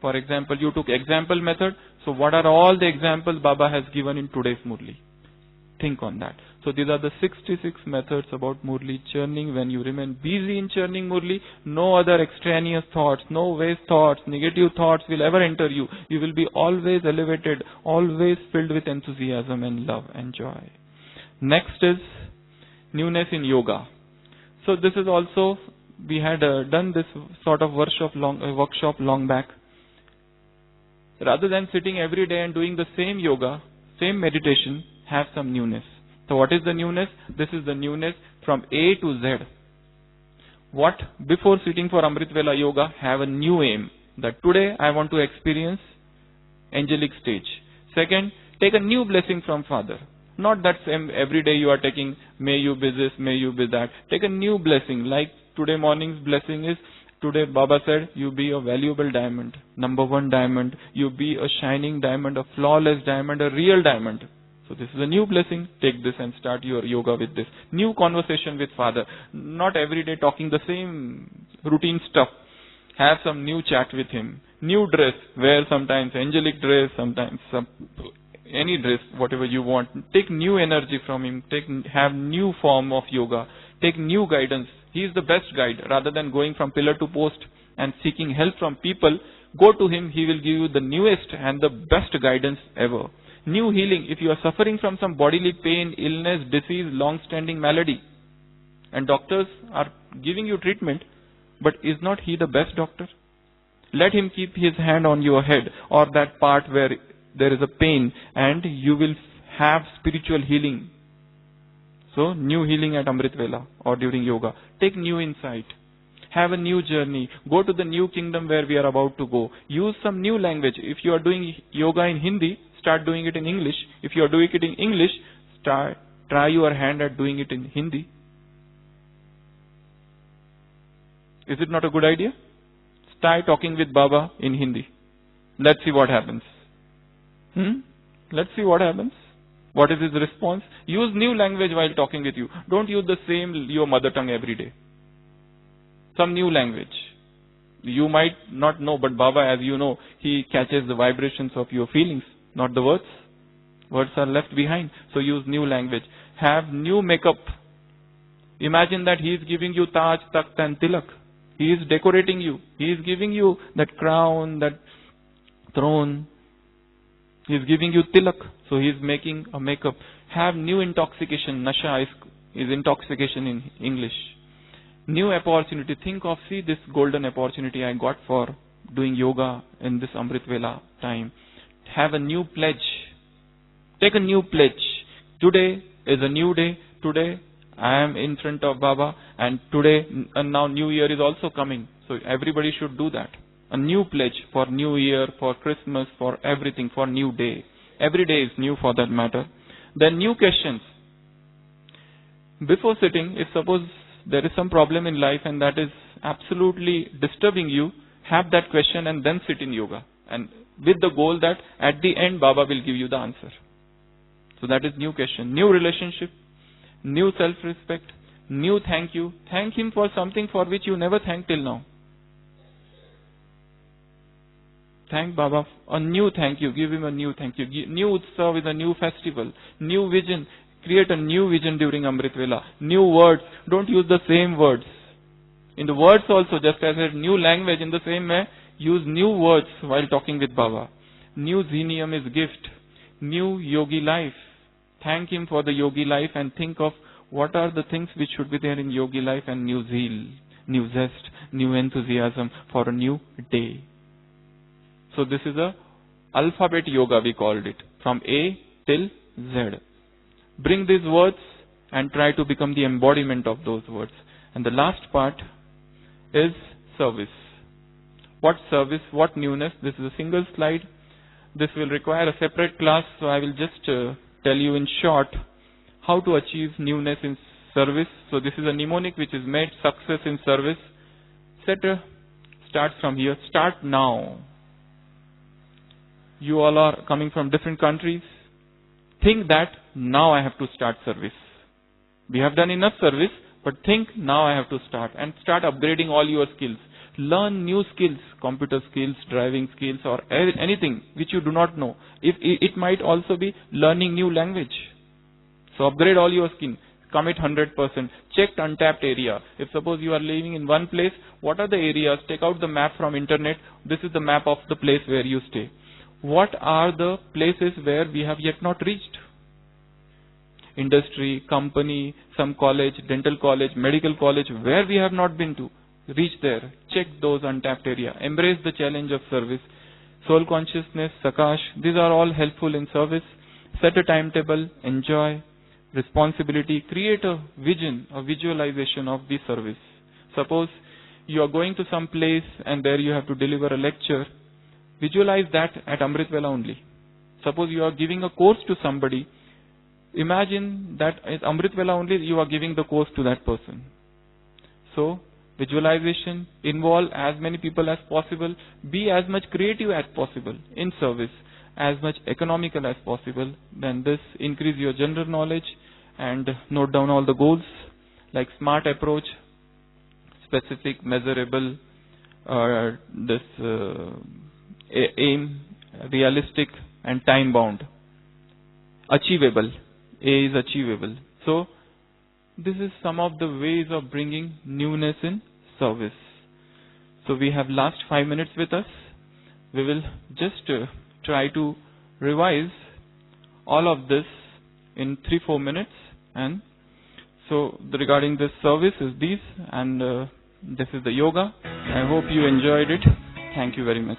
For example, you took example method. So what are all the examples Baba has given in today's Murli? Think on that. So these are the 66 methods about Murli churning. When you remain busy in churning Murli, no other extraneous thoughts, no waste thoughts, negative thoughts will ever enter you. You will be always elevated, always filled with enthusiasm and love and joy. Next is newness in yoga. So this is also, we had done this sort of workshop long back. Rather than sitting every day and doing the same yoga, same meditation, have some newness. So what is the newness? This is the newness from A to Z. What? Before sitting for Amrit Vela Yoga, have a new aim. That today I want to experience angelic stage. Second, take a new blessing from Father. Not that same every day you are taking, may you be this, may you be that. Take a new blessing. Like today morning's blessing is, today Baba said, you be a valuable diamond. Number one diamond. You be a shining diamond, a flawless diamond, a real diamond. So this is a new blessing. Take this and start your yoga with this. New conversation with Father. Not every day talking the same routine stuff. Have some new chat with him. New dress. Wear sometimes angelic dress, sometimes any dress, whatever you want. Take new energy from him. Have new form of yoga. Take new guidance. He is the best guide. Rather than going from pillar to post and seeking help from people, go to him. He will give you the newest and the best guidance ever. New healing. If you are suffering from some bodily pain, illness, disease, long-standing malady, and doctors are giving you treatment, but is not he the best doctor? Let him keep his hand on your head or that part where there is a pain, and you will have spiritual healing. So, new healing at Amrit Vela or during yoga. Take new insight. Have a new journey. Go to the new kingdom where we are about to go. Use some new language. If you are doing yoga in Hindi, start doing it in English. If you are doing it in English, try your hand at doing it in Hindi. Is it not a good idea? Start talking with Baba in Hindi. Let's see what happens. Let's see what happens. What is his response? Use new language while talking with you. Don't use the same your mother tongue every day. Some new language. You might not know, but Baba, as you know, he catches the vibrations of your feelings, not the words. Words are left behind. So use new language. Have new makeup. Imagine that he is giving you Taj, Takht and Tilak. He is decorating you. He is giving you that crown, that throne. He is giving you tilak. So he is making a makeup. Have new intoxication. Nasha is intoxication in English. New opportunity. Think of, see this golden opportunity I got for doing yoga in this Amrit Vela time. Have a new pledge. Take a new pledge. Today is a new day. Today I am in front of Baba, and today and now New Year is also coming. So everybody should do that. A new pledge for New Year, for Christmas, for everything, for new day. Every day is new for that matter. Then new questions. Before sitting, if suppose there is some problem in life and that is absolutely disturbing you, have that question and then sit in yoga. And with the goal that at the end Baba will give you the answer. So that is new question. New relationship, new self-respect, new thank you. Thank him for something for which you never thanked till now. Thank Baba. A new thank you. Give him a new thank you. New Utsav with a new festival. New vision. Create a new vision during Amrit Vela. New words. Don't use the same words. In the words also, just as a new language, in the same way, use new words while talking with Baba. New Zeniyam is gift. New yogi life. Thank him for the yogi life and think of what are the things which should be there in yogi life, and new zeal, new zest, new enthusiasm for a new day. So this is a alphabet yoga, we called it, from A till Z. Bring these words and try to become the embodiment of those words. And the last part is service. What service? What newness? This is a single slide. This will require a separate class, so I will just tell you in short how to achieve newness in service. So this is a mnemonic which is made success in service. Start from here. Start now. You all are coming from different countries. Think that now I have to start service. We have done enough service, but think now I have to start, and start upgrading all your skills. Learn new skills, computer skills, driving skills, or anything which you do not know. It might also be learning new language. So upgrade all your skills. Commit 100%. Check untapped area. If suppose you are living in one place, what are the areas? Take out the map from internet. This is the map of the place where you stay. What are the places where we have yet not reached? Industry, company, some college, dental college, medical college, where we have not been to. Reach there. Check those untapped area. Embrace the challenge of service. Soul consciousness, Sakash, these are all helpful in service. Set a timetable. Enjoy. Responsibility. Create a vision, a visualization of the service. Suppose you are going to some place and there you have to deliver a lecture. Visualize that at Amrit Vela only. Suppose you are giving a course to somebody. Imagine that at Amrit Vela only you are giving the course to that person. So, visualization, involve as many people as possible, be as much creative as possible in service, as much economical as possible. Then this increase your general knowledge and note down all the goals like smart approach, specific, measurable, aim, realistic and time bound. Achievable. A is achievable. So, this is some of the ways of bringing newness in service. So, we have last 5 minutes with us. We will just try to revise all of this in 3-4 minutes. And so, regarding this service is these, and this is the yoga. I hope you enjoyed it. Thank you very much.